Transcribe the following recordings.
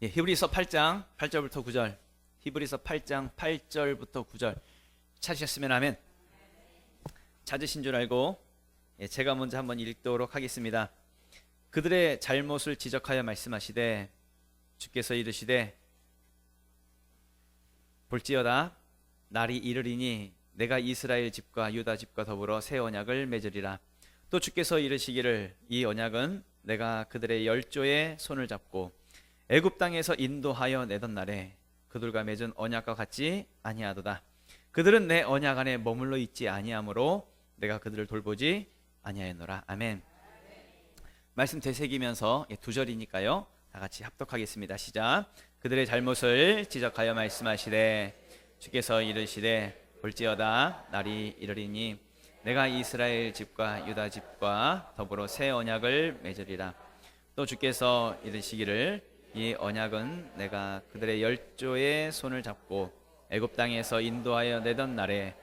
히브리서 8장 8절부터 9절. 히브리서 8장 8절부터 9절. 찾으셨으면 아멘. 찾으신 줄 알고 제가 먼저 한번 읽도록 하겠습니다. 그들의 잘못을 지적하여 말씀하시되 주께서 이르시되 볼지어다 날이 이르리니 내가 이스라엘 집과 유다 집과 더불어 새 언약을 맺으리라. 또 주께서 이르시기를 이 언약은 내가 그들의 열조의 손을 잡고 애굽 땅에서 인도하여 내던 날에 그들과 맺은 언약과 같지 아니하도다. 그들은 내 언약 안에 머물러 있지 아니하므로 내가 그들을 돌보지 아니하였노라. 아멘. 말씀 되새기면서 두 절이니까요 다 같이 합독하겠습니다. 시작. 그들의 잘못을 지적하여 말씀하시되 주께서 이르시되 볼지어다 날이 이르리니 내가 이스라엘 집과 유다 집과 더불어 새 언약을 맺으리라. 또 주께서 이르시기를 이 언약은 내가 그들의 열조의 손을 잡고 애굽 땅에서 인도하여 내던 날에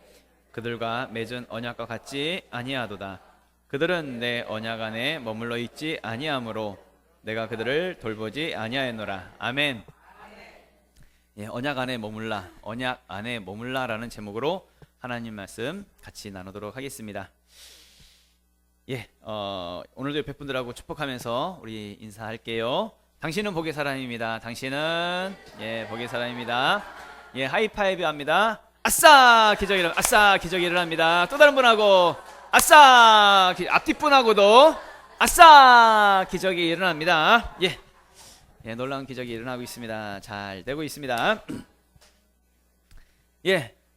그들과 맺은 언약과 같지 아니하도다. 그들은 내 언약 안에 머물러 있지 아니하므로 내가 그들을 돌보지 아니하였노라. 아멘. 언약 안에 머물라, 언약 안에 머물라라는 제목으로 하나님 말씀 같이 나누도록 하겠습니다. 오늘도 옆에 분들하고 축복하면서 우리 인사할게요. 당신은 복의 사람입니다. 당신은 복의 사람입니다. 하이파이브 합니다. 아싸 기적이 일어납니다. 아싸 기적이 일어납니다. 또 다른 분하고 아싸 앞뒷 분하고도 아싸 기적이 일어납니다. 놀라운 기적이 일어나고 있습니다. 잘 되고 있습니다.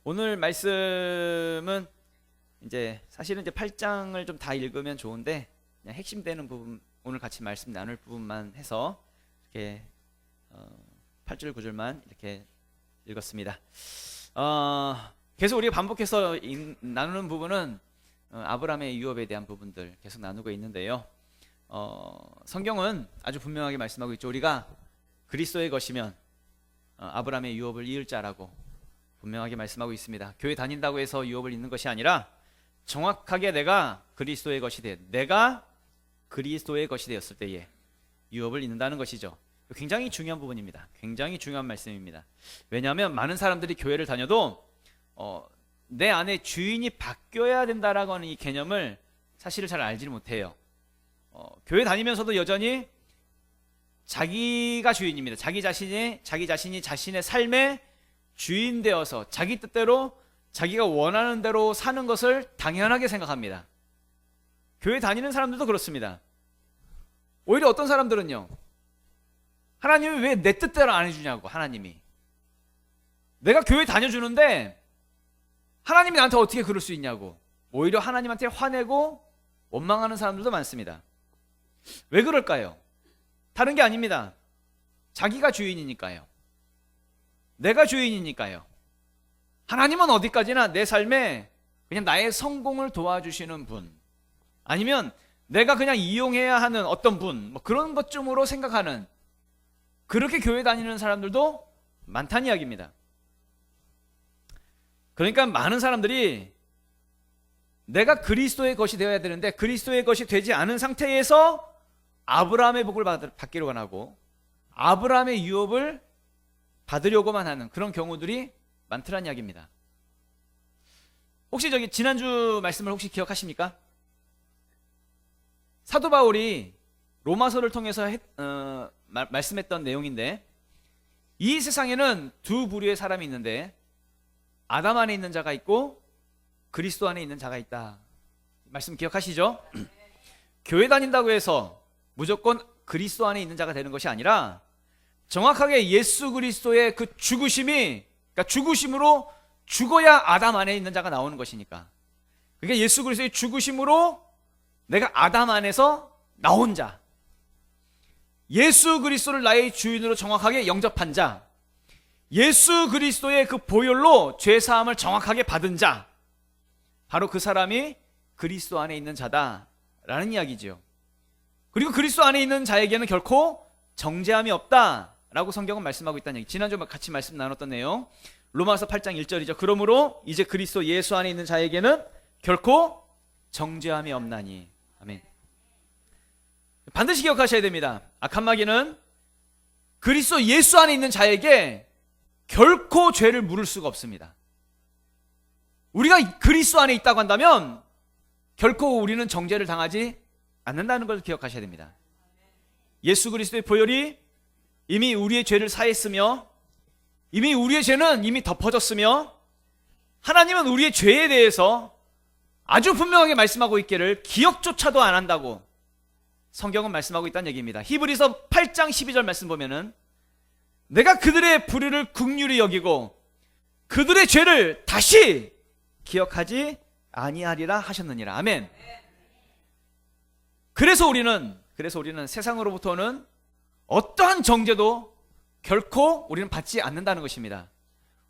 오늘 말씀은 사실은 8장을 좀 다 읽으면 좋은데 그냥 핵심되는 부분, 오늘 같이 말씀 나눌 부분만 해서 이렇게 8절 9절만 이렇게 읽었습니다. 계속 우리가 반복해서 나누는 부분은 아브라함의 유업에 대한 부분들 계속 나누고 있는데요. 성경은 아주 분명하게 말씀하고 있죠. 우리가 그리스도의 것이면 아브라함의 유업을 이을 자라고 분명하게 말씀하고 있습니다. 교회 다닌다고 해서 유업을 잇는 것이 아니라 정확하게 내가 그리스도의 것이 되었을 때에 유업을 잇는다는 것이죠. 굉장히 중요한 부분입니다. 굉장히 중요한 말씀입니다. 왜냐하면 많은 사람들이 교회를 다녀도 내 안에 주인이 바뀌어야 된다라고 하는 이 개념을 사실을 잘 알지 못해요. 교회 다니면서도 여전히 자기가 주인입니다. 자기 자신이 자신의 삶의 주인 되어서 자기 뜻대로 자기가 원하는 대로 사는 것을 당연하게 생각합니다. 교회 다니는 사람들도 그렇습니다. 오히려 어떤 사람들은요, 하나님이 왜 내 뜻대로 안 해주냐고. 하나님이 내가 교회 다녀주는데 하나님이 나한테 어떻게 그럴 수 있냐고 오히려 하나님한테 화내고 원망하는 사람들도 많습니다. 왜 그럴까요? 다른 게 아닙니다. 자기가 주인이니까요. 내가 주인이니까요. 하나님은 어디까지나 내 삶에 그냥 나의 성공을 도와주시는 분, 아니면 내가 그냥 이용해야 하는 어떤 분, 그런 것쯤으로 생각하는, 그렇게 교회 다니는 사람들도 많다는 이야기입니다. 그러니까 많은 사람들이 내가 그리스도의 것이 되어야 되는데 그리스도의 것이 되지 않은 상태에서 아브라함의 복을 받기로 원하고 아브라함의 유업을 받으려고만 하는 그런 경우들이 많더란 이야기입니다. 혹시 지난주 말씀을 혹시 기억하십니까? 사도 바울이 로마서를 통해서 말씀했던 내용인데, 이 세상에는 두 부류의 사람이 있는데 아담 안에 있는 자가 있고 그리스도 안에 있는 자가 있다. 말씀 기억하시죠? 교회 다닌다고 해서 무조건 그리스도 안에 있는 자가 되는 것이 아니라 정확하게 예수 그리스도의 그 죽으심이, 그러니까 죽으심으로 죽어야 아담 안에 있는 자가 나오는 것이니까, 그러니까 예수 그리스도의 죽으심으로 내가 아담 안에서 나온 자, 예수 그리스도를 나의 주인으로 정확하게 영접한 자, 예수 그리스도의 그 보혈로 죄사함을 정확하게 받은 자, 바로 그 사람이 그리스도 안에 있는 자다라는 이야기죠. 그리고 그리스도 안에 있는 자에게는 결코 정죄함이 없다라고 성경은 말씀하고 있다는 얘기. 지난주 같이 말씀 나눴던 내용, 로마서 8장 1절이죠. 그러므로 이제 그리스도 예수 안에 있는 자에게는 결코 정죄함이 없나니. 아멘. 반드시 기억하셔야 됩니다. 악한 마귀는 그리스도 예수 안에 있는 자에게 결코 죄를 물을 수가 없습니다. 우리가 그리스도 안에 있다고 한다면 결코 우리는 정죄를 당하지 않는다는 걸 기억하셔야 됩니다. 예수 그리스도의 보혈이 이미 우리의 죄를 사했으며, 이미 우리의 죄는 이미 덮어졌으며, 하나님은 우리의 죄에 대해서 아주 분명하게 말씀하고 있기를 기억조차도 안 한다고 성경은 말씀하고 있다는 얘기입니다. 히브리서 8장 12절 말씀 보면은 내가 그들의 불의를 긍휼히 여기고 그들의 죄를 다시 기억하지 아니하리라 하셨느니라. 아멘. 그래서 우리는 세상으로부터는 어떠한 정죄도 결코 우리는 받지 않는다는 것입니다.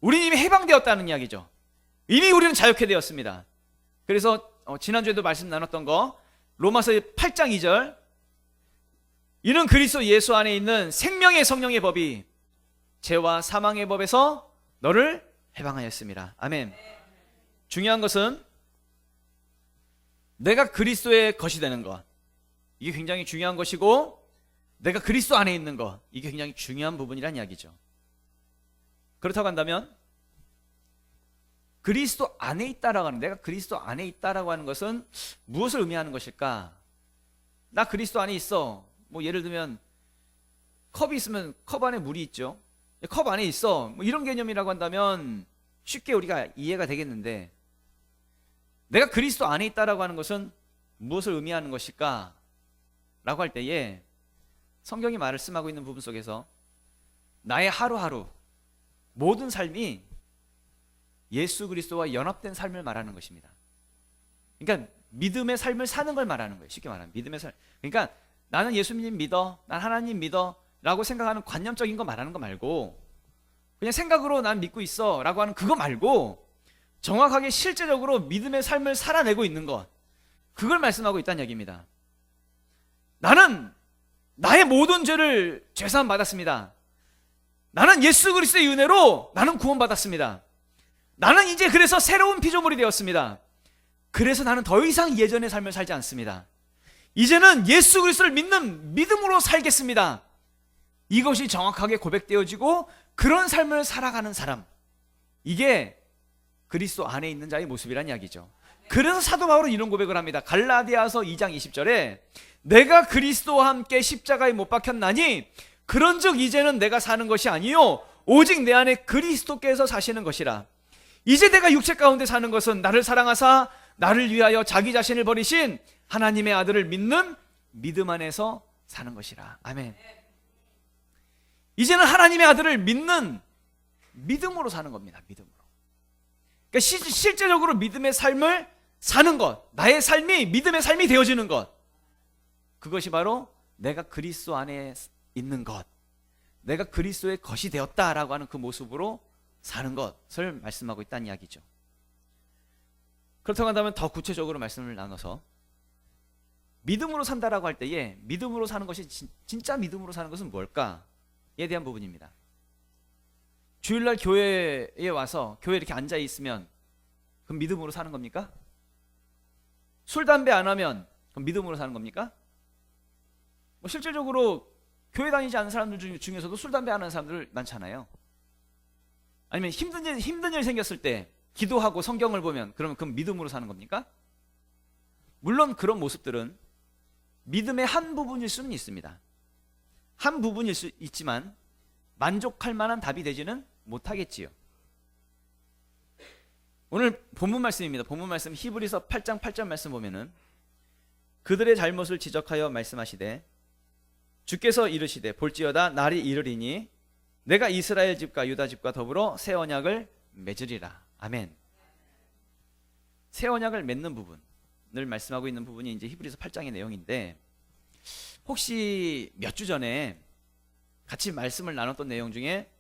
우리는 이미 해방되었다는 이야기죠. 이미 우리는 자유케 되었습니다. 그래서 지난주에도 말씀 나눴던 거 로마서 8장 2절, 이는 그리스도 예수 안에 있는 생명의 성령의 법이 죄와 사망의 법에서 너를 해방하였습니다. 아멘. 중요한 것은 내가 그리스도의 것이 되는 것, 이게 굉장히 중요한 것이고, 내가 그리스도 안에 있는 것, 이게 굉장히 중요한 부분이란 이야기죠. 그렇다고 한다면 그리스도 안에 있다라고 하는, 내가 그리스도 안에 있다라고 하는 것은 무엇을 의미하는 것일까? 나 그리스도 안에 있어. 뭐 예를 들면 컵이 있으면 컵 안에 물이 있죠. 컵 안에 있어. 뭐 이런 개념이라고 한다면 쉽게 우리가 이해가 되겠는데, 내가 그리스도 안에 있다라고 하는 것은 무엇을 의미하는 것일까? 라고 할 때에 성경이 말씀하고 있는 부분 속에서 나의 하루하루 모든 삶이 예수 그리스도와 연합된 삶을 말하는 것입니다. 그러니까 믿음의 삶을 사는 걸 말하는 거예요. 쉽게 말하면 믿음의 삶. 그러니까 나는 예수님 믿어, 난 하나님 믿어 라고 생각하는 관념적인 거 말하는 거 말고, 그냥 생각으로 난 믿고 있어 라고 하는 그거 말고 정확하게 실제적으로 믿음의 삶을 살아내고 있는 것, 그걸 말씀하고 있다는 얘기입니다. 나는 나의 모든 죄를 죄사함 받았습니다. 나는 예수 그리스도의 은혜로 나는 구원받았습니다. 나는 이제 그래서 새로운 피조물이 되었습니다. 그래서 나는 더 이상 예전의 삶을 살지 않습니다. 이제는 예수 그리스도를 믿는 믿음으로 살겠습니다. 이것이 정확하게 고백되어지고 그런 삶을 살아가는 사람, 이게 그리스도 안에 있는 자의 모습이란 이야기죠. 그래서 사도 바울은 이런 고백을 합니다. 갈라디아서 2장 20절에 내가 그리스도와 함께 십자가에 못 박혔나니 그런즉 이제는 내가 사는 것이 아니요 오직 내 안에 그리스도께서 사시는 것이라. 이제 내가 육체 가운데 사는 것은 나를 사랑하사 나를 위하여 자기 자신을 버리신 하나님의 아들을 믿는 믿음 안에서 사는 것이라. 아멘. 이제는 하나님의 아들을 믿는 믿음으로 사는 겁니다. 믿음으로. 그러니까 실제적으로 믿음의 삶을 사는 것, 나의 삶이 믿음의 삶이 되어지는 것, 그것이 바로 내가 그리스도 안에 있는 것, 내가 그리스도의 것이 되었다라고 하는 그 모습으로 사는 것을 말씀하고 있다는 이야기죠. 그렇다고 한다면 더 구체적으로 말씀을 나눠서 믿음으로 산다라고 할 때에 믿음으로 사는 것이 진짜 믿음으로 사는 것은 뭘까에 대한 부분입니다. 주일날 교회에 와서 교회에 이렇게 앉아 있으면 그럼 믿음으로 사는 겁니까? 술 담배 안 하면 그럼 믿음으로 사는 겁니까? 뭐 실질적으로 교회 다니지 않는 사람들 중에서도 술 담배 안 하는 사람들 많잖아요. 아니면 힘든 일 생겼을 때 기도하고 성경을 보면 그러면 그건 믿음으로 사는 겁니까? 물론 그런 모습들은 믿음의 한 부분일 수는 있습니다. 한 부분일 수 있지만 만족할 만한 답이 되지는 못하겠지요. 오늘 본문 말씀입니다. 본문 말씀 히브리서 8장 8절 말씀 보면은 그들의 잘못을 지적하여 말씀하시되 주께서 이르시되 볼지어다 날이 이르리니 내가 이스라엘 집과 유다 집과 더불어 새 언약을 맺으리라. 아멘. 새 언약을 맺는 부분을 말씀하고 있는 부분이 이제 히브리서 8장의 내용인데, 혹시 몇 주 전에 같이 말씀을 나눴던 내용 중에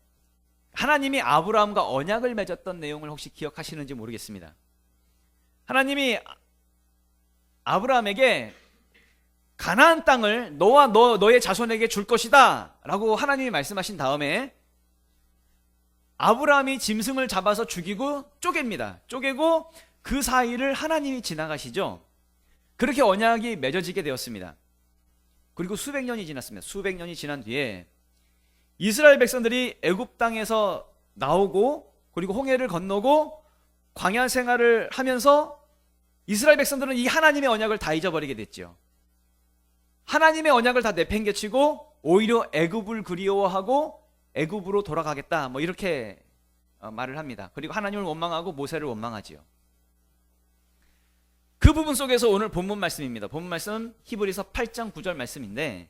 하나님이 아브라함과 언약을 맺었던 내용을 혹시 기억하시는지 모르겠습니다. 하나님이 아브라함에게 가나안 땅을 너와 너의 자손에게 줄 것이다 라고 하나님이 말씀하신 다음에 아브라함이 짐승을 잡아서 죽이고 쪼갭니다. 쪼개고 그 사이를 하나님이 지나가시죠. 그렇게 언약이 맺어지게 되었습니다. 그리고 수백 년이 지났습니다. 수백 년이 지난 뒤에 이스라엘 백성들이 애굽 땅에서 나오고 그리고 홍해를 건너고 광야 생활을 하면서 이스라엘 백성들은 이 하나님의 언약을 다 잊어버리게 됐죠. 하나님의 언약을 다 내팽개치고 오히려 애굽을 그리워하고 애굽으로 돌아가겠다 뭐 이렇게 말을 합니다. 그리고 하나님을 원망하고 모세를 원망하지요. 그 부분 속에서 오늘 본문 말씀입니다. 본문 말씀 히브리서 8장 9절 말씀인데,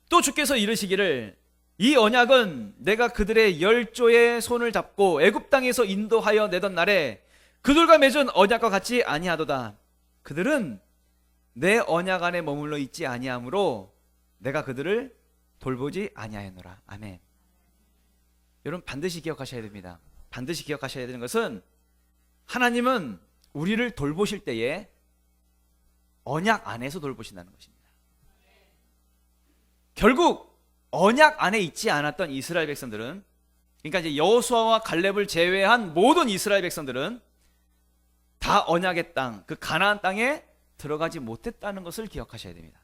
또 주께서 이르시기를 이 언약은 내가 그들의 열조의 손을 잡고 애굽 땅에서 인도하여 내던 날에 그들과 맺은 언약과 같이 아니하도다. 그들은 내 언약 안에 머물러 있지 아니하므로 내가 그들을 돌보지 아니하였노라. 아멘. 여러분 반드시 기억하셔야 됩니다. 반드시 기억하셔야 되는 것은 하나님은 우리를 돌보실 때에 언약 안에서 돌보신다는 것입니다. 결국 언약 안에 있지 않았던 이스라엘 백성들은, 그러니까 이제 여호수아와 갈렙을 제외한 모든 이스라엘 백성들은 다 언약의 땅, 그 가나안 땅에 들어가지 못했다는 것을 기억하셔야 됩니다.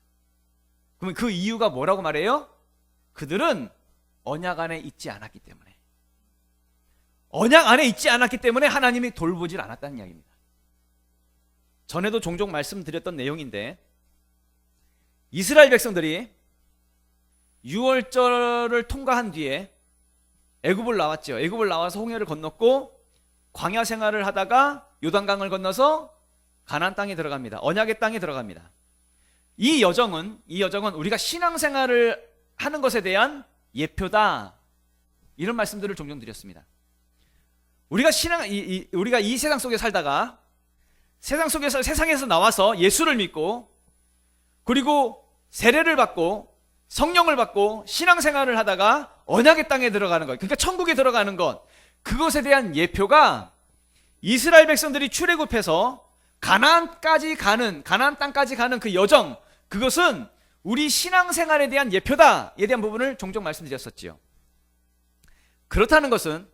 그러면 그 이유가 뭐라고 말해요? 그들은 언약 안에 있지 않았기 때문에, 언약 안에 있지 않았기 때문에 하나님이 돌보질 않았다는 이야기입니다. 전에도 종종 말씀드렸던 내용인데, 이스라엘 백성들이 6월절을 통과한 뒤에 애굽을 나왔죠. 애굽을 나와서 홍해를 건넜고 광야 생활을 하다가 요단강을 건너서 가나안 땅에 들어갑니다. 언약의 땅에 들어갑니다. 이 여정은 우리가 신앙생활을 하는 것에 대한 예표다, 이런 말씀들을 종종 드렸습니다. 우리가 우리가 이 세상 속에 살다가 세상에서 나와서 예수를 믿고 그리고 세례를 받고 성령을 받고 신앙생활을 하다가 언약의 땅에 들어가는 것, 그러니까 천국에 들어가는 것, 그것에 대한 예표가 이스라엘 백성들이 출애굽해서 가나안 땅까지 가는 그 여정, 그것은 우리 신앙생활에 대한 예표다에 대한 부분을 종종 말씀드렸었지요. 그렇다는 것은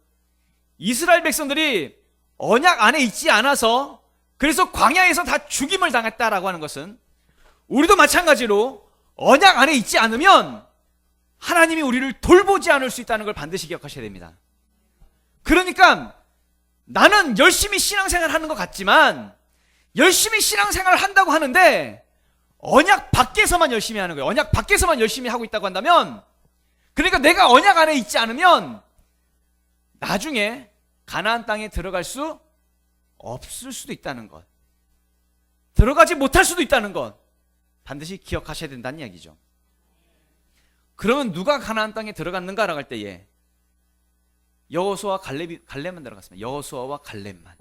이스라엘 백성들이 언약 안에 있지 않아서 그래서 광야에서 다 죽임을 당했다라고 하는 것은 우리도 마찬가지로 언약 안에 있지 않으면 하나님이 우리를 돌보지 않을 수 있다는 걸 반드시 기억하셔야 됩니다. 그러니까 나는 열심히 신앙생활을 하는 것 같지만, 열심히 신앙생활을 한다고 하는데 언약 밖에서만 열심히 하는 거예요. 언약 밖에서만 열심히 하고 있다고 한다면, 그러니까 내가 언약 안에 있지 않으면 나중에 가나안 땅에 들어갈 수 없을 수도 있다는 것, 들어가지 못할 수도 있다는 것 반드시 기억하셔야 된다는 이야기죠. 그러면 누가 가나안 땅에 들어갔는가라고 할 때에 여호수아와 갈렙만 들어갔습니다. 여호수아와 갈렙만.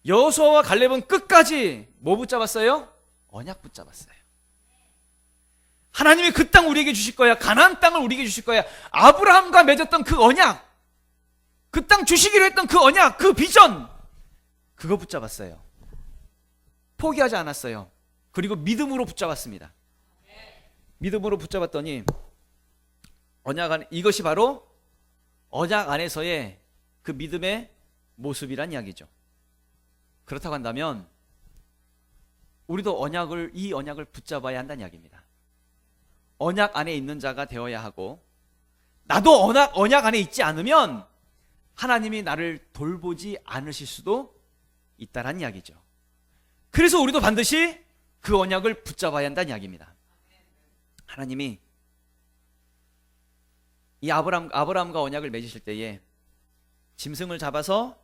여호수아와 갈렙은 끝까지 뭐 붙잡았어요? 언약 붙잡았어요. 하나님이 그 땅 우리에게 주실 거야, 가나안 땅을 우리에게 주실 거야, 아브라함과 맺었던 그 언약, 그 땅 주시기로 했던 그 언약, 그 비전, 그거 붙잡았어요. 포기하지 않았어요. 그리고 믿음으로 붙잡았습니다. 믿음으로 붙잡았더니 이것이 바로 언약 안에서의 그 믿음의 모습이란 이야기죠. 그렇다고 한다면 우리도 이 언약을 붙잡아야 한다는 이야기입니다. 언약 안에 있는 자가 되어야 하고, 나도 언약 안에 있지 않으면 하나님이 나를 돌보지 않으실 수도 있다는 이야기죠. 그래서 우리도 반드시 그 언약을 붙잡아야 한다는 이야기입니다. 하나님이 이 아브라함과 언약을 맺으실 때에 짐승을 잡아서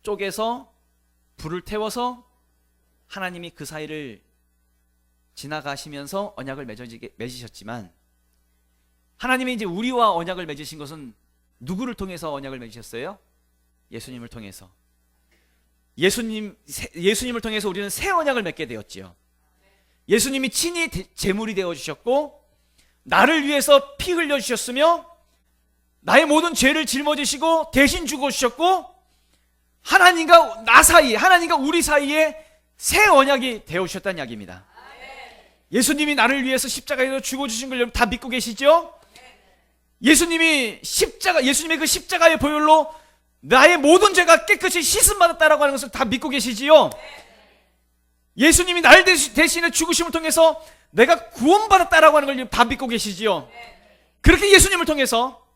쪼개서 불을 태워서 하나님이 그 사이를 지나가시면서 언약을 맺으셨지만, 하나님이 이제 우리와 언약을 맺으신 것은 누구를 통해서 언약을 맺으셨어요? 예수님을 통해서. 예수님을 통해서 우리는 새 언약을 맺게 되었지요. 예수님이 친히 제물이 되어주셨고 나를 위해서 피 흘려주셨으며 나의 모든 죄를 짊어지시고 대신 죽어주셨고, 하나님과 하나님과 우리 사이에 새 언약이 되어주셨다는 이야기입니다. 예수님이 나를 위해서 십자가에서 죽어주신 걸 여러분 다 믿고 계시죠? 예수님의 그 십자가의 보혈로 나의 모든 죄가 깨끗이 씻음받았다라고 하는 것을 다 믿고 계시지요? 예수님이 나를 대신에 죽으심을 통해서 내가 구원받았다라고 하는 걸 다 믿고 계시지요? 그렇게 예수님을 통해서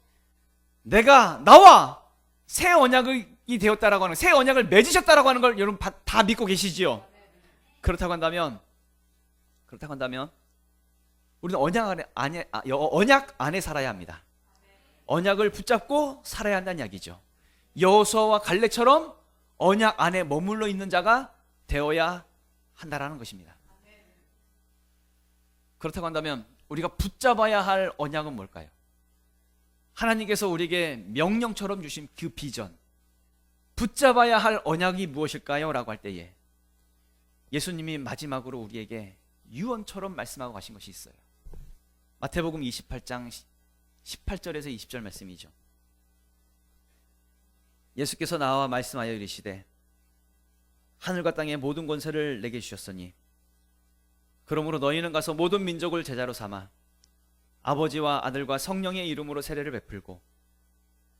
내가 나와 새 언약이 되었다라고 하는, 새 언약을 맺으셨다라고 하는 걸 여러분 다 믿고 계시지요? 그렇다고 한다면 우리는 언약 안에 살아야 합니다. 언약을 붙잡고 살아야 한다는 이야기죠. 여호수아와 갈렙처럼 언약 안에 머물러 있는 자가 되어야 한다라는 것입니다. 그렇다고 한다면 우리가 붙잡아야 할 언약은 뭘까요? 하나님께서 우리에게 명령처럼 주신 그 비전, 붙잡아야 할 언약이 무엇일까요? 라고 할 때에 예수님이 마지막으로 우리에게 유언처럼 말씀하고 가신 것이 있어요. 마태복음 28장 18절에서 20절 말씀이죠. 예수께서 나와 말씀하여 이르시되 하늘과 땅의 모든 권세를 내게 주셨으니 그러므로 너희는 가서 모든 민족을 제자로 삼아 아버지와 아들과 성령의 이름으로 세례를 베풀고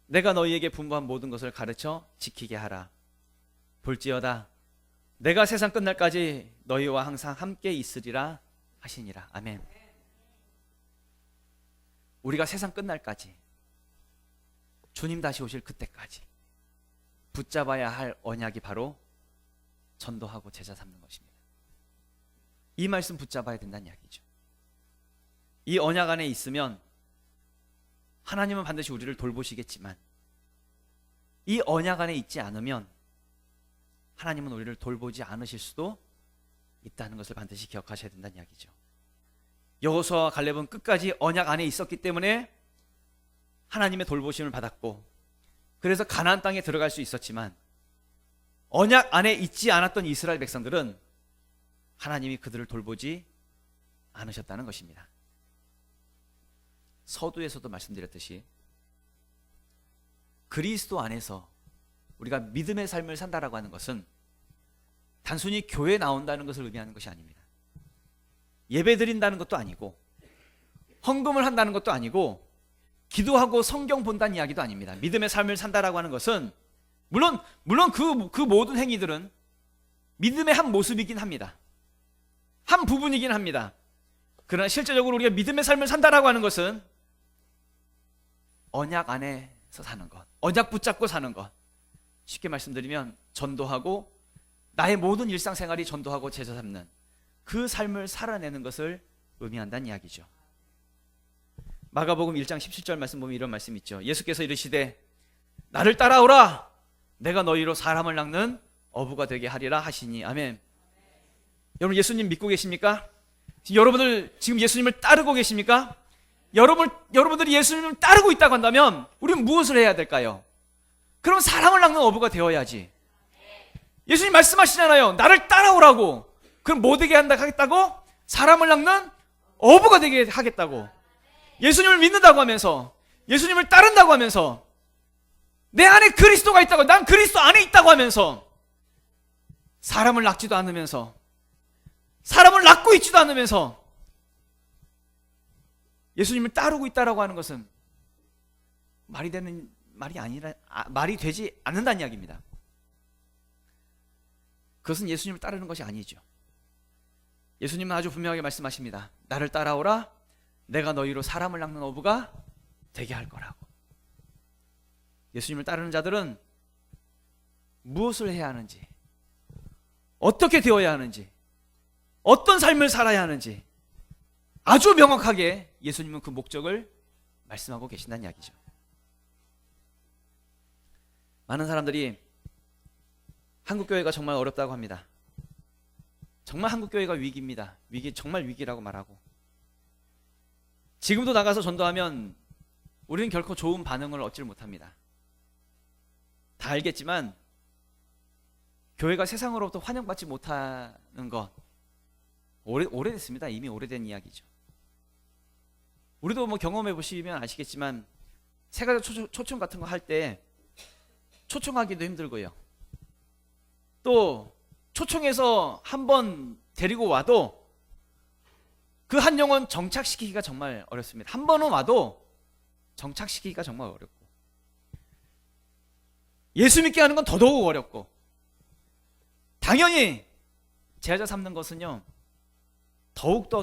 내가 너희에게 분부한 모든 것을 가르쳐 지키게 하라. 볼지어다 내가 세상 끝날까지 너희와 항상 함께 있으리라 하시니라. 아멘. 우리가 세상 끝날까지, 주님 다시 오실 그때까지 붙잡아야 할 언약이 바로 전도하고 제자 삼는 것입니다. 이 말씀 붙잡아야 된다는 이야기죠. 이 언약 안에 있으면 하나님은 반드시 우리를 돌보시겠지만 이 언약 안에 있지 않으면 하나님은 우리를 돌보지 않으실 수도 있다는 것을 반드시 기억하셔야 된다는 이야기죠. 여호수아와 갈렙은 끝까지 언약 안에 있었기 때문에 하나님의 돌보심을 받았고 그래서 가나안 땅에 들어갈 수 있었지만 언약 안에 있지 않았던 이스라엘 백성들은 하나님이 그들을 돌보지 않으셨다는 것입니다. 서두에서도 말씀드렸듯이 그리스도 안에서 우리가 믿음의 삶을 산다라고 하는 것은 단순히 교회에 나온다는 것을 의미하는 것이 아닙니다. 예배 드린다는 것도 아니고 헌금을 한다는 것도 아니고 기도하고 성경 본다는 이야기도 아닙니다. 믿음의 삶을 산다라고 하는 것은 물론 그 모든 행위들은 믿음의 한 모습이긴 합니다. 한 부분이긴 합니다. 그러나 실제적으로 우리가 믿음의 삶을 산다라고 하는 것은 언약 안에서 사는 것, 언약 붙잡고 사는 것. 쉽게 말씀드리면 전도하고 나의 모든 일상생활이 전도하고 제자 삼는 그 삶을 살아내는 것을 의미한다는 이야기죠. 마가복음 1장 17절 말씀 보면 이런 말씀이 있죠. 예수께서 이르시되 나를 따라오라 내가 너희로 사람을 낚는 어부가 되게 하리라 하시니. 아멘. 여러분 예수님 믿고 계십니까? 여러분들 지금 예수님을 따르고 계십니까? 여러분들이 예수님을 따르고 있다고 한다면 우리는 무엇을 해야 될까요? 그럼 사람을 낚는 어부가 되어야지. 예수님 말씀하시잖아요. 나를 따라오라고. 그럼 뭐 되게 하겠다고? 사람을 낚는 어부가 되게 하겠다고. 예수님을 믿는다고 하면서, 예수님을 따른다고 하면서, 내 안에 그리스도가 있다고, 난 그리스도 안에 있다고 하면서 사람을 낚지도 않으면서, 사람을 낚고 있지도 않으면서 예수님을 따르고 있다라고 하는 것은 말이 되지 않는다는 이야기입니다. 그것은 예수님을 따르는 것이 아니죠. 예수님은 아주 분명하게 말씀하십니다. 나를 따라오라 내가 너희로 사람을 낚는 어부가 되게 할 거라고. 예수님을 따르는 자들은 무엇을 해야 하는지, 어떻게 되어야 하는지, 어떤 삶을 살아야 하는지 아주 명확하게 예수님은 그 목적을 말씀하고 계신다는 이야기죠. 많은 사람들이 한국교회가 정말 어렵다고 합니다. 정말 한국교회가 위기입니다. 정말 위기라고 말하고, 지금도 나가서 전도하면 우리는 결코 좋은 반응을 얻지를 못합니다. 다 알겠지만 교회가 세상으로부터 환영받지 못하는 것 오래됐습니다. 이미 오래된 이야기죠. 우리도 뭐 경험해 보시면 아시겠지만 세가지 초청 같은 거 할 때 초청하기도 힘들고요. 또 초청해서 한번 데리고 와도 그 한 영혼 정착시키기가 정말 어렵습니다. 한 번은 와도 정착시키기가 정말 어렵고, 예수 믿게 하는 건 더더욱 어렵고, 당연히 제자 삼는 것은요 더욱더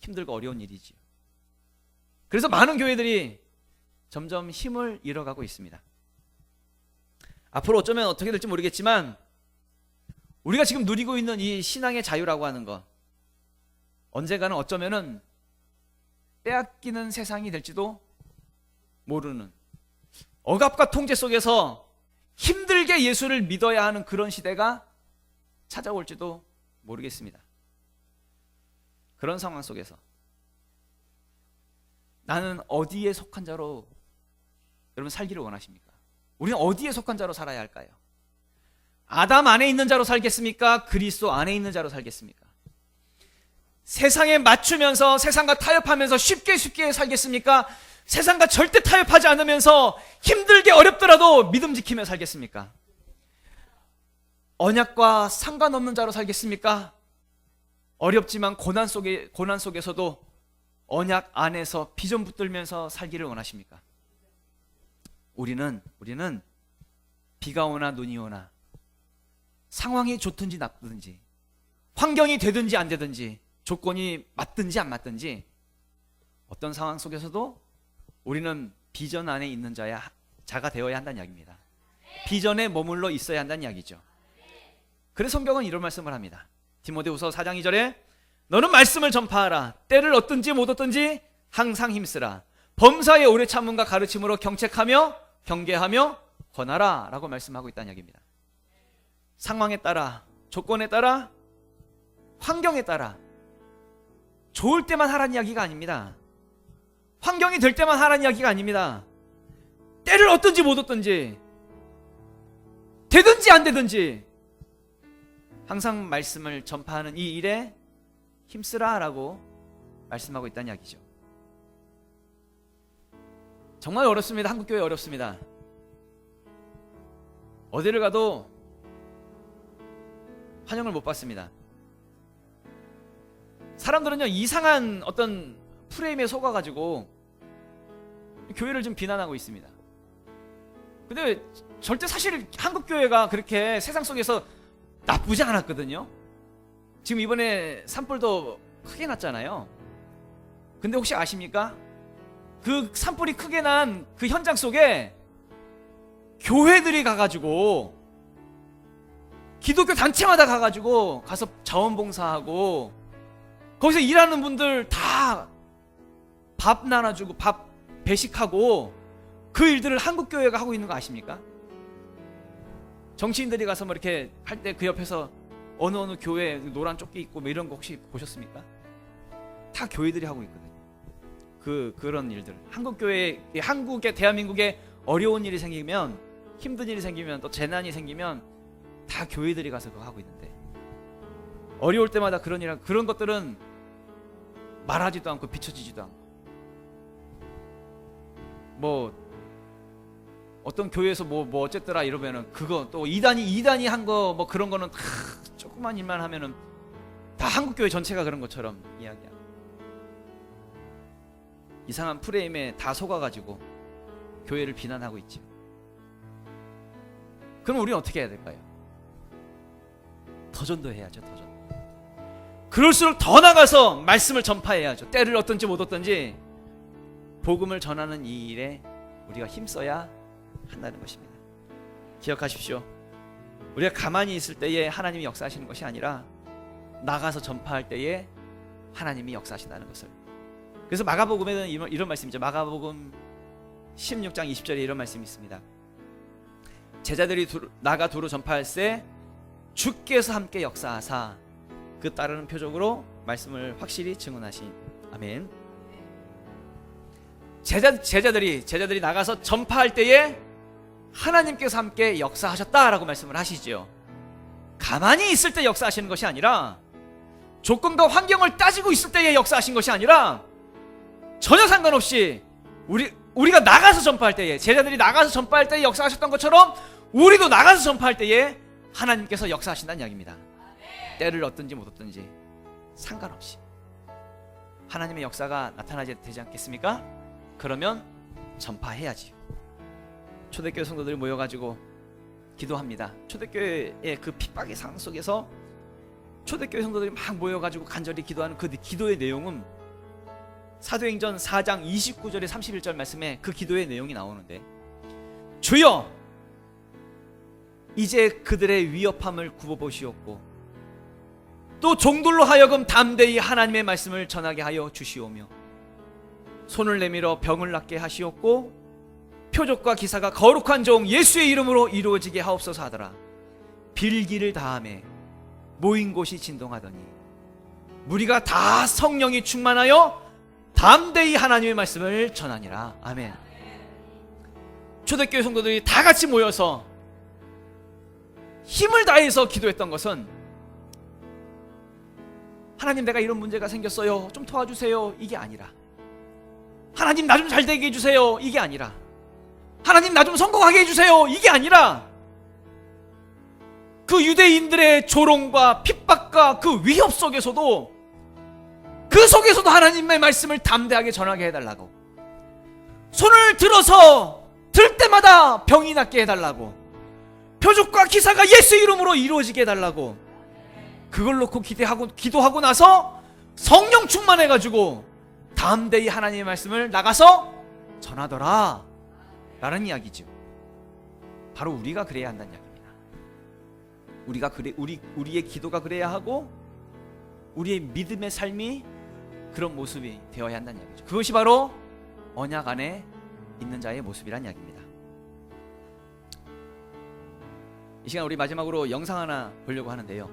힘들고 어려운 일이지요. 그래서 많은 교회들이 점점 힘을 잃어가고 있습니다. 앞으로 어쩌면 어떻게 될지 모르겠지만 우리가 지금 누리고 있는 이 신앙의 자유라고 하는 것, 언젠가는 어쩌면은 빼앗기는 세상이 될지도 모르는, 억압과 통제 속에서 힘들게 예수를 믿어야 하는 그런 시대가 찾아올지도 모르겠습니다. 그런 상황 속에서 나는 어디에 속한 자로 여러분 살기를 원하십니까? 우리는 어디에 속한 자로 살아야 할까요? 아담 안에 있는 자로 살겠습니까? 그리스도 안에 있는 자로 살겠습니까? 세상에 맞추면서 세상과 타협하면서 쉽게 살겠습니까? 세상과 절대 타협하지 않으면서 힘들게 어렵더라도 믿음 지키며 살겠습니까? 언약과 상관없는 자로 살겠습니까? 어렵지만 고난 속에서도 언약 안에서 비전 붙들면서 살기를 원하십니까? 우리는 비가 오나 눈이 오나 상황이 좋든지 나쁘든지 환경이 되든지 안 되든지 조건이 맞든지 안 맞든지 어떤 상황 속에서도 우리는 비전 안에 있는 자가 되어야 한다는 이야기입니다. 비전에 머물러 있어야 한다는 이야기죠. 그래서 성경은 이런 말씀을 합니다. 디모데후서 4장 2절에 너는 말씀을 전파하라. 때를 얻든지 못 얻든지 항상 힘쓰라. 범사에 오래 참음과 가르침으로 경책하며 경계하며 권하라 라고 말씀하고 있다는 이야기입니다. 상황에 따라, 조건에 따라, 환경에 따라 좋을 때만 하라는 이야기가 아닙니다. 환경이 될 때만 하라는 이야기가 아닙니다. 때를 얻든지 못 얻든지 되든지 안 되든지 항상 말씀을 전파하는 이 일에 힘쓰라 라고 말씀하고 있다는 이야기죠. 정말 어렵습니다. 한국교회 어렵습니다. 어디를 가도 환영을 못 받습니다. 사람들은요 이상한 어떤 프레임에 속아가지고 교회를 좀 비난하고 있습니다. 근데 절대 사실 한국교회가 그렇게 세상 속에서 나쁘지 않았거든요. 지금 이번에 산불도 크게 났잖아요. 근데 혹시 아십니까? 그 산불이 크게 난 그 현장 속에 교회들이 가가지고 기독교 단체마다 가가지고 가서 자원봉사하고 거기서 일하는 분들 다 밥 나눠주고 밥 배식하고 그 일들을 한국교회가 하고 있는 거 아십니까? 정치인들이 가서 뭐 이렇게 할 때 그 옆에서 어느 교회 노란 조끼 입고 뭐 이런 거 혹시 보셨습니까? 다 교회들이 하고 있거든요. 그런 일들. 한국의 대한민국에 어려운 일이 생기면, 힘든 일이 생기면, 또 재난이 생기면 다 교회들이 가서 그거 하고 있는데 어려울 때마다 그런 것들은 말하지도 않고 비춰지지도 않고 뭐 어떤 교회에서 뭐 어쨌더라 이러면은 그거 또 이단이 한 거 뭐 그런 거는 다 조그만 일만 하면은 다 한국교회 전체가 그런 것처럼 이야기하고 이상한 프레임에 다 속아가지고 교회를 비난하고 있죠. 그럼 우리는 어떻게 해야 될까요? 더 전도해야죠. 더 전도. 그럴수록 더 나가서 말씀을 전파해야죠. 때를 얻든지 못 얻든지 복음을 전하는 이 일에 우리가 힘써야 한다는 것입니다. 기억하십시오. 우리가 가만히 있을 때에 하나님이 역사하시는 것이 아니라 나가서 전파할 때에 하나님이 역사하신다는 것을. 그래서 마가복음에는 이런 말씀이죠. 마가복음 16장 20절에 이런 말씀이 있습니다. 제자들이 나가 두루 전파할세 주께서 함께 역사하사 그 따르는 표적으로 말씀을 확실히 증언하신. 아멘. 제자들이 나가서 전파할 때에 하나님께서 함께 역사하셨다라고 말씀을 하시지요. 가만히 있을 때 역사하시는 것이 아니라 조건과 환경을 따지고 있을 때에 역사하신 것이 아니라 전혀 상관없이 우리가 나가서 전파할 때에, 제자들이 나가서 전파할 때에 역사하셨던 것처럼 우리도 나가서 전파할 때에 하나님께서 역사하신다는 이야기입니다. 때를 얻든지 못 얻든지 상관없이 하나님의 역사가 나타나지 되지 않겠습니까? 그러면 전파해야지. 초대교회 성도들이 모여가지고 기도합니다. 초대교회의 그 핍박의 상황 속에서 초대교회 성도들이 막 모여가지고 간절히 기도하는 그 기도의 내용은 사도행전 4장 29절에 31절 말씀에 그 기도의 내용이 나오는데, 주여 이제 그들의 위협함을 굽어보시옵고 또 종들로 하여금 담대히 하나님의 말씀을 전하게 하여 주시오며 손을 내밀어 병을 낫게 하시옵고 표적과 기사가 거룩한 종 예수의 이름으로 이루어지게 하옵소서 하더라. 빌기를 다하매 모인 곳이 진동하더니 무리가 다 성령이 충만하여 담대히 하나님의 말씀을 전하니라. 아멘. 초대교회 성도들이 다 같이 모여서 힘을 다해서 기도했던 것은, 하나님 내가 이런 문제가 생겼어요, 좀 도와주세요, 이게 아니라, 하나님 나 좀 잘 되게 해주세요, 이게 아니라, 하나님 나 좀 성공하게 해주세요, 이게 아니라, 그 유대인들의 조롱과 핍박과 그 위협 속에서도, 그 속에서도 하나님의 말씀을 담대하게 전하게 해달라고, 손을 들어서 들 때마다 병이 낫게 해달라고, 표적과 기사가 예수 이름으로 이루어지게 해달라고, 그걸 놓고 기도하고 나서 성령 충만해가지고 담대히 하나님의 말씀을 나가서 전하더라 라는 이야기죠. 바로 우리가 그래야 한다는 이야기입니다. 우리의 기도가 그래야 하고, 우리의 믿음의 삶이 그런 모습이 되어야 한다는 이야기죠. 그것이 바로 언약 안에 있는 자의 모습이란 이야기입니다. 이 시간 우리 마지막으로 영상 하나 보려고 하는데요,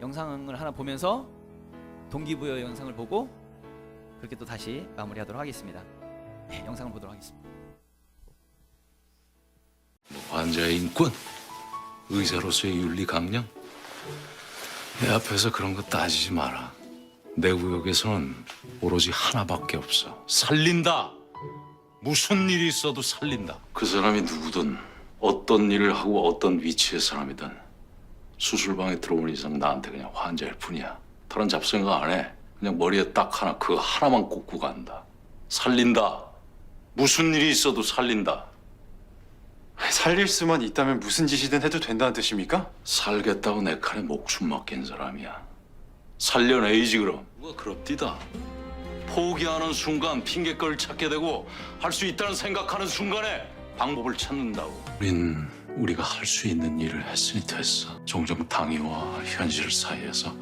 영상을 하나 보면서 동기부여 영상을 보고 그렇게 또 다시 마무리하도록 하겠습니다. 네, 영상을 보도록 하겠습니다. 환자의 인권, 의사로서의 윤리 강령, 내 앞에서 그런 거 따지지 마라. 내 구역에서는 오로지 하나밖에 없어. 살린다. 무슨 일이 있어도 살린다. 그 사람이 누구든 어떤 일을 하고 어떤 위치의 사람이든 수술방에 들어오는 이상 나한테 그냥 환자일 뿐이야. 다른 잡생각 안 해. 그냥 머리에 딱 하나, 그거 하나만 꽂고 간다. 살린다. 무슨 일이 있어도 살린다. 살릴 수만 있다면 무슨 짓이든 해도 된다는 뜻입니까? 살겠다고 내 칼에 목숨 맡긴 사람이야. 살려내야지 그럼. 누가 그럽디다. 포기하는 순간 핑계거리를 찾게 되고 할 수 있다는 생각하는 순간에 방법을 찾는다고. 우리가 할 수 있는 일을 했으니 됐어. 종종 당위와 현실 사이에서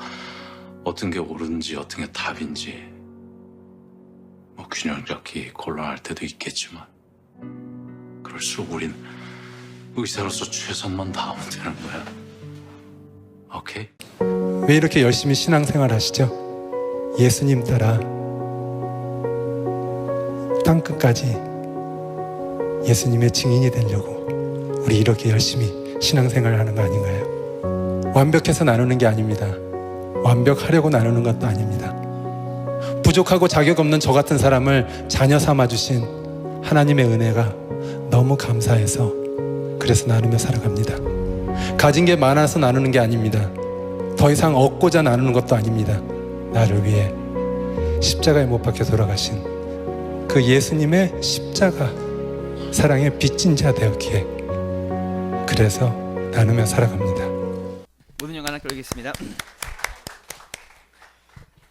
어떤 게 옳은지 어떤 게 답인지 균형 잡기 곤란할 때도 있겠지만, 그럴수록 우린 의사로서 최선만 다하면 되는 거야. 오케이? 왜 이렇게 열심히 신앙생활 하시죠? 예수님 따라 땅끝까지 예수님의 증인이 되려고 우리 이렇게 열심히 신앙생활 하는 거 아닌가요? 완벽해서 나누는 게 아닙니다. 완벽하려고 나누는 것도 아닙니다. 부족하고 자격 없는 저 같은 사람을 자녀 삼아주신 하나님의 은혜가 너무 감사해서 그래서 나누며 살아갑니다. 가진 게 많아서 나누는 게 아닙니다. 더 이상 얻고자 나누는 것도 아닙니다. 나를 위해 십자가에 못 박혀 돌아가신 그 예수님의 십자가 사랑에 빚진 자 되었기에 그래서 나누며 살아갑니다. 모든 영광 하나님께 올리겠습니다.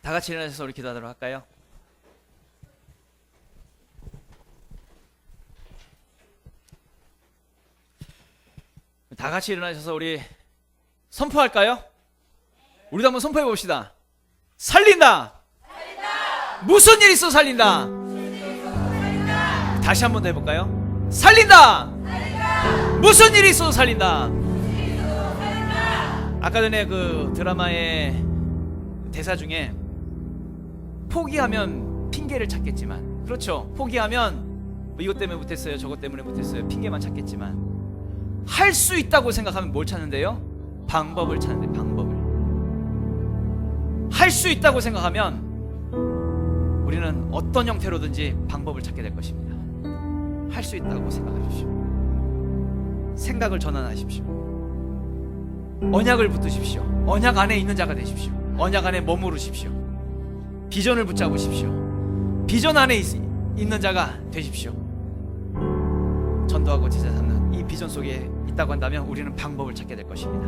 다 같이 일어나셔서 우리 기도하도록 할까요? 다 같이 일어나셔서 우리 선포할까요? 우리도 한번 선포해 봅시다. 살린다. 무슨 일 있어 살린다. 다시 한번 더 해볼까요? 살린다. 무슨 일이 있어도 살린다. 아까 전에 그 드라마의 대사 중에 포기하면 핑계를 찾겠지만, 그렇죠, 포기하면 뭐 이것 때문에 못했어요, 저것 때문에 못했어요, 핑계만 찾겠지만, 할 수 있다고 생각하면 뭘 찾는데요? 방법을 찾는데, 방법을. 할 수 있다고 생각하면 우리는 어떤 형태로든지 방법을 찾게 될 것입니다. 할 수 있다고 생각하십시오. 생각을 전환하십시오. 언약을 붙드십시오. 언약 안에 있는 자가 되십시오. 언약 안에 머무르십시오. 비전을 붙잡으십시오. 비전 안에 있는 자가 되십시오. 전도하고 제자 삼는 이 비전 속에 있다고 한다면 우리는 방법을 찾게 될 것입니다.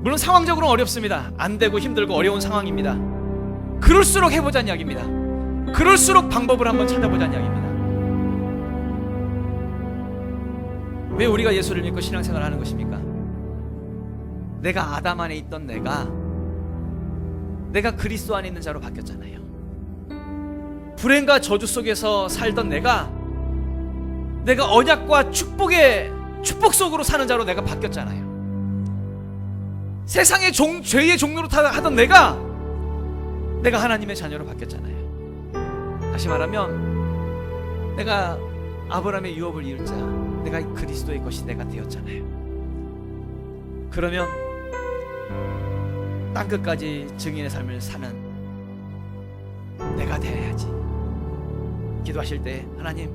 물론 상황적으로는 어렵습니다. 안 되고 힘들고 어려운 상황입니다. 그럴수록 해보자는 이야기입니다. 그럴수록 방법을 한번 찾아보자는 이야기입니다. 왜 우리가 예수를 믿고 신앙생활을 하는 것입니까? 내가 아담 안에 있던 내가 그리스도 안에 있는 자로 바뀌었잖아요. 불행과 저주 속에서 살던 내가 언약과 축복 속으로 사는 자로 내가 바뀌었잖아요. 세상의 죄의 종로로 하던 내가 하나님의 자녀로 바뀌었잖아요. 다시 말하면 내가 아브라함의 유업을 이을 자, 내가 그리스도의 것이 내가 되었잖아요. 그러면 땅끝까지 증인의 삶을 사는 내가 되어야지. 기도하실 때 하나님,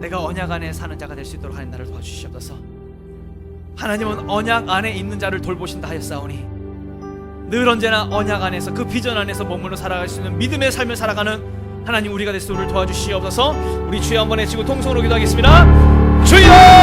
내가 언약 안에 사는 자가 될 수 있도록 하나님 나를 도와주시옵소서. 하나님은 언약 안에 있는 자를 돌보신다 하였사오니 늘 언제나 언약 안에서 그 비전 안에서 머물러 살아갈 수 있는 믿음의 삶을 살아가는 하나님 우리가 될 수 있도록 도와주시옵소서. 우리 주여 한번 외치고 통성으로 기도하겠습니다. 주여!